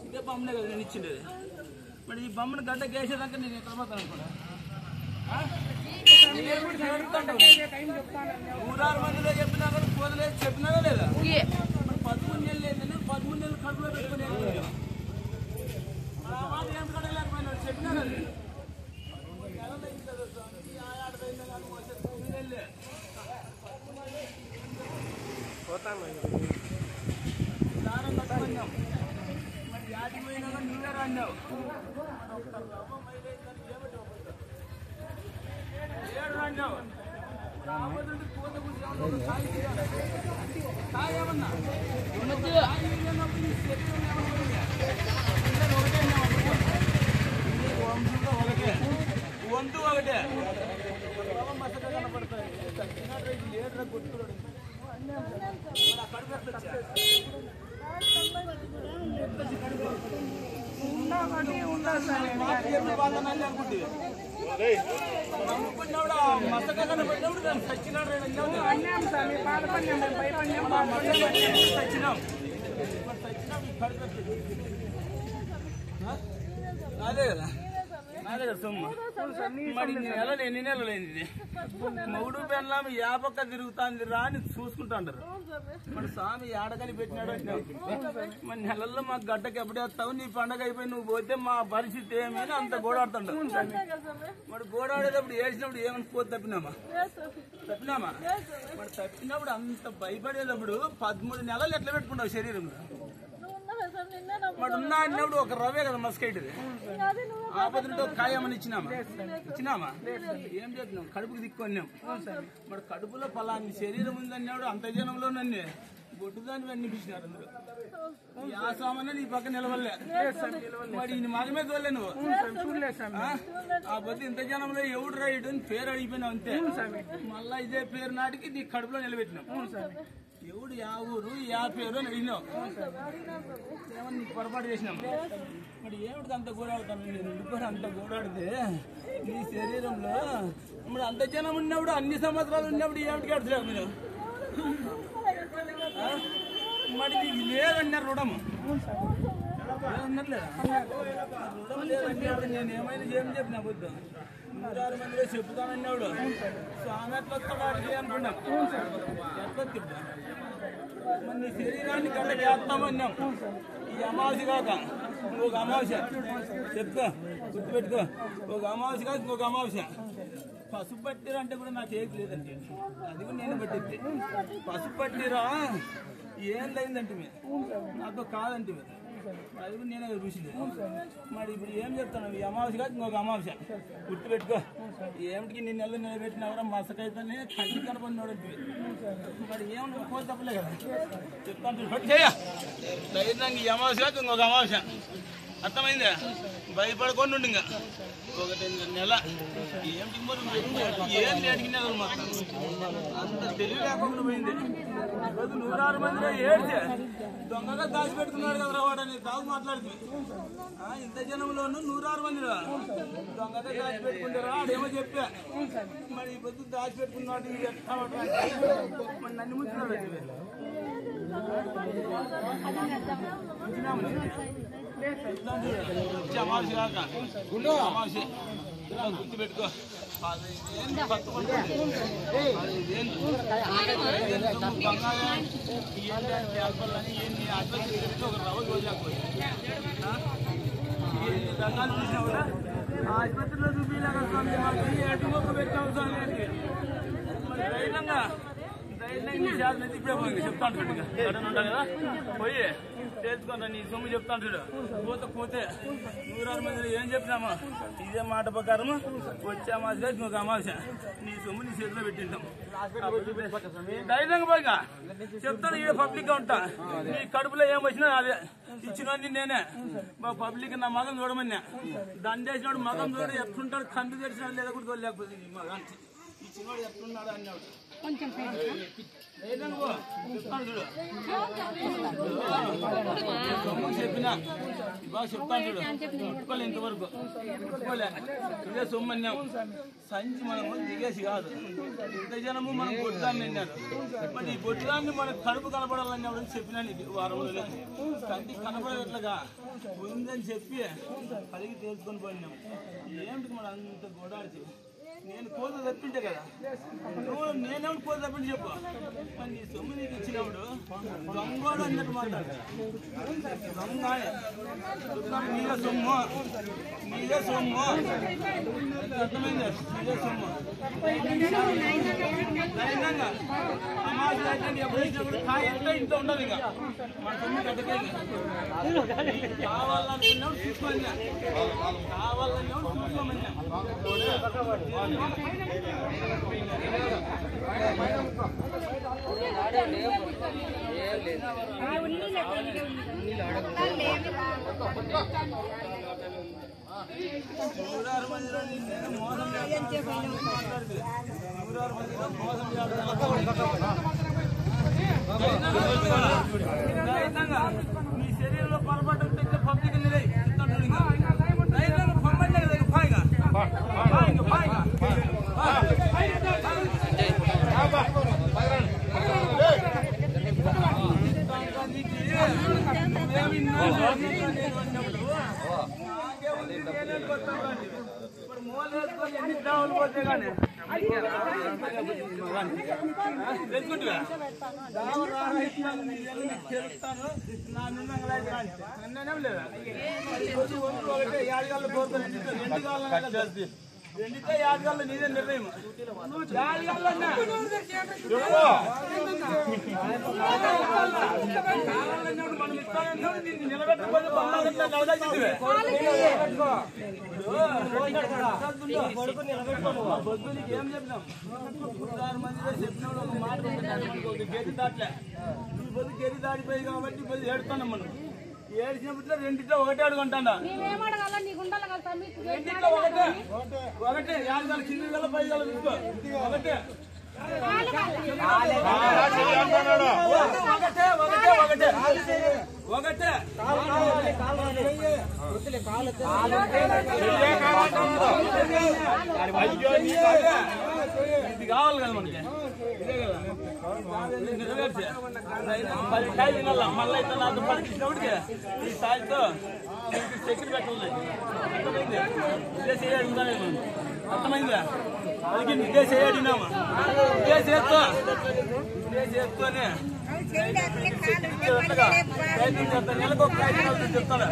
ఇదే బొమ్మనే కదా నేను ఇచ్చిండేది. మరి ఈ బొమ్మను గడ్డకి వేసేదాకా నేను ఎక్కడ పోతాను అనుకోడా? 106 మందిలో చెప్పినా కానీ పోదలేదు, చెప్పినాగా లేదా? 13 నెలలు లేదండి, 13 నెలలు కడుపులో పెట్టుకుని ఏం కడగలేకపోయినాడు, చెప్పినా కదా. మరి యాది పోయినా కానీ నువ్వే రాన్నావు. 7 రాన్నావు. ఏమన్నా వంతు ఒకటే మసక కనపడతాయి. లీటర్ కొట్టుకున్నాడు నమ్ముకున్నాడు. మసక కనపడినప్పుడు దాన్ని సచ్చినాడు. సచ్చినాం అదే కదా, అదే కదా సొమ్ము. మరి ఎన్ని నెలలు అయింది? మొగుడు పెళ్ళాము యాపక్క తిరుగుతాంది రా అని చూసుకుంటాంటారు. మరి స్వామి ఏడకని పెట్టినాడు అంటున్నావు. మరి నెలల్లో మాకు గడ్డకి ఎప్పుడేస్తావు, నీ పండగ అయిపోయి నువ్వు పోతే మా పరిస్థితి ఏమని అంత గోడాడుతుంటావు. మరి గోడాడేటప్పుడు ఏడ్చినప్పుడు ఏమని పోతే తప్పినామా? మరి తప్పినప్పుడు అంత భయపడేటప్పుడు 13 నెలలు ఎట్లా పెట్టుకుంటావు శరీరంలో? మరి ఉన్నా అన్నప్పుడు ఒక రవే కదా మస్కైటది. ఆపదంటే ఒక కాయమని ఇచ్చినామా? ఏం చేస్తున్నాం? కడుపుకి దిక్కున్నాం. మరి కడుపులో పలాన్ని శరీరం ఉందన్నాడు. అంత జనంలో నన్ను బొడ్డుదాన్ని అనిపించినారు అందరూ. ఆ సామాన్య నీ పక్క నిలవలే. మరి ఈ మగమే తోలే నువ్వు. ఆ బొద్దు ఇంత జనంలో ఎవడు రైడు అని పేరు అడిగిపోయినావు అంతే. మళ్ళా ఇదే పేరు నాటికి నీ కడుపులో నిలబెట్టినావు. ఎవడు యా ఊరు యా పేరు అని అడిగినావు. ఏమన్నా నీకు పొరపాటు చేసినాం. మరి ఏమిటికి అంత గోడాడుతాను? నేను కూడా అంత గోడాడితే నీ శరీరంలో మరి అంత జనం ఉన్నప్పుడు, అన్ని సంవత్సరాలు ఉన్నప్పుడు ఏమిటికి అడుగుతావు మీరు? మరి నీకు లేదన్నారు రుణము. రుణం లేదన్నప్పుడు నేను ఏమైనా చేయని చెప్పిన బుద్ధు. 106 మందిలో చెప్పుతానన్నాడు. స్వామి ఎట్లా వస్తాడు అడిగి అనుకున్నాం. ఎట్లా తిప్పా? మరి నీ శరీరాన్ని గడ్డ చేస్తామన్నాం. ఈ అమావాస్య కాక ఇంకొక అమావాస్య చెప్తా, గుర్తుపెట్టుకో. ఒక అమావాస్య కాక ఇంకొక అమావాస్య. పసుపు పట్టిరా అంటే కూడా నాకు ఏది లేదండి. అది కూడా నేను పట్టిద్ది. పసుపు పట్టిరా ఏందైందంటే మీరు నాతో కాదంటే మీరు అది కూడా నేనే చూసిలేదు. మరి ఇప్పుడు ఏం చెప్తాను? ఈ అమావాస్య కాదు ఇంకొక అమావాస్య గుర్తుపెట్టుకో. ఏమిటికి నిన్న నెలలు నిలబెట్టినా మసకైతేనే కంటి కనపడినాడు. మరి ఏమన్నా పోతే తప్పలే కదా చెప్తాను. ధైర్యంగా ఈ అమావాస్య కాదు ఇంకొక అమావాస్య అర్థమైందా? భయపడకుండా ఉండి ఇంకా 1 నెల ఏంటి ఏం అడిగినారు మాకు అంత తెలివి లేకుండా పోయింది. ఈరోజు 106 మందిలో ఏడ్చే దొంగగా దాచిపెట్టుకున్నాడు కదా వాడని కాదు మాట్లాడుతుంది. ఇంత జనంలోనూ 106 మందిలో దొంగగా దాచిపెట్టుకుంటారా ఆడేమో చెప్పా. మరి ఈ పొద్దు దాచిపెట్టుకున్నాడు మరి నన్ను ముంచున్నాడు. అమావాస్య కాక అమావాస్య గుర్తు పెట్టుకో. ఒక రవ్వ రోజాకపోయి దంగాలు చూసినా కూడా ఆసుపత్రిలో చూపించలేక స్వామి మాకు ఎటు మొక్క పెట్టాము స్వామి అంటే మరి ధైర్యంగా ఇప్పుడే పోయింది చెప్తాను ఉంటాను కదా పోయి తెలుసుకుంటా నీ సొమ్ము చెప్తాను చూడు. పోతే 106 మందిలో ఏం చెప్పినామో ఇదే మాట ప్రకారం వచ్చే అమావాస్య ఇంకొక అమావాస్య నీ సొమ్ము నీ చేతిలో పెట్టింటాం. ధైర్యంగా పోయిగా చెప్తాను. ఇదే పబ్లిక్ గా ఉంటా. నీ కడుపులో ఏం వచ్చినా అదే ఇచ్చినోని నేనే. మా పబ్లిక్ నా మగం చూడమన్నా దండేసినాడు మగం చూడ ఎట్లుంటాడు కందు తెరిచినాడు లేదా కూడా లేకపోతే మగానికి ఇచ్చినోడు ఎట్లున్నాడు అన్నాడు. చెప్పినా బాగా చెప్తాను చూడు. పెట్టుకోలే ఇంతవరకు పెట్టుకోలే ఇదే సొమ్మన్యాం సంచి మనము దిగేసి కాదు. ఇంత జనము మనం బొట్టుదాన్ని నిన్నారు. మరి ఈ బొట్టుదాన్ని మనకు కడుపు కనపడాలన్నప్పుడు చెప్పినా నీకు వారంలోనే కంటికి కనపడేట్లుగా ఉందని చెప్పి కలిగి తేల్చుకొని పోయినాం. ఏమిటి మనం అంత గోడాడితే నేను కోత తప్పింటే కదా నువ్వు నేనేమిటి కోత తప్పించి చెప్పు. మరి నీ సొమ్ము నీకు ఇచ్చినప్పుడు దొంగోడు అన్నట్టు మాట్లాడు. దొంగ నీదే సొమ్ము నీదే సొమ్ము అర్థమైంది. నీదే సొమ్ము ధైర్యంగా అమావాస్య అయితే ఎప్పుడు ఇచ్చినప్పుడు కాయ ఎంత ఇంత ఉండదు. ఇంకా మన సొమ్ము గడ్డకే కావాలనుకున్నావు చూసుకోమన్నా కావాలన్నావు చూసుకోమన్నా నీ శరీరంలో పొరపాటు పబ్లిక్ ఎన్ని దావులు పోతే కానీ తెలుసుకుంటుగా తెలుస్తాను నా నన్నేం లేదా ఒకటే 7 గంటలు కోరుతాను 2 కావాలి రెండితే 5 గంటలు నీదే నిర్ణయం. 5 గంటలన్నా మనం ఇస్తానన్నా నిలబెట్టకపోతే బొద్దు నీకు ఏం చెప్పినాం 106 మందిలో చెప్పినాడు. ఒక మాట గేది దాట్లే ఈ బొద్దు గేది దాటిపోయి కాబట్టి బొద్దు ఏడుతున్నాం. మనం ఏడిచినప్పుడు రెండిట్లో ఒకటే అడుగుంటాడా రెండిట్లో ఒకటే 5 గంటల కింది గల 5 గంటలు తీసుకో ఒకటే ఇది కావాలి కదా మనకి ఇదే కదా నెరవేర్చే 10 కాయలు తినాల. మళ్ళీ అయితే నాకు పరిచినప్పటికి ఈ స్థాయితో చెక్కులు పెట్టాలి. అర్థమైంది ఇదే చేయాలి అర్థమైందా? అది ఇదే చేయడినామా ఇదే చేస్తూనే ప్రయత్నం చేస్తాను. నెలకు ఒక 5 నెలలు చెప్తాను.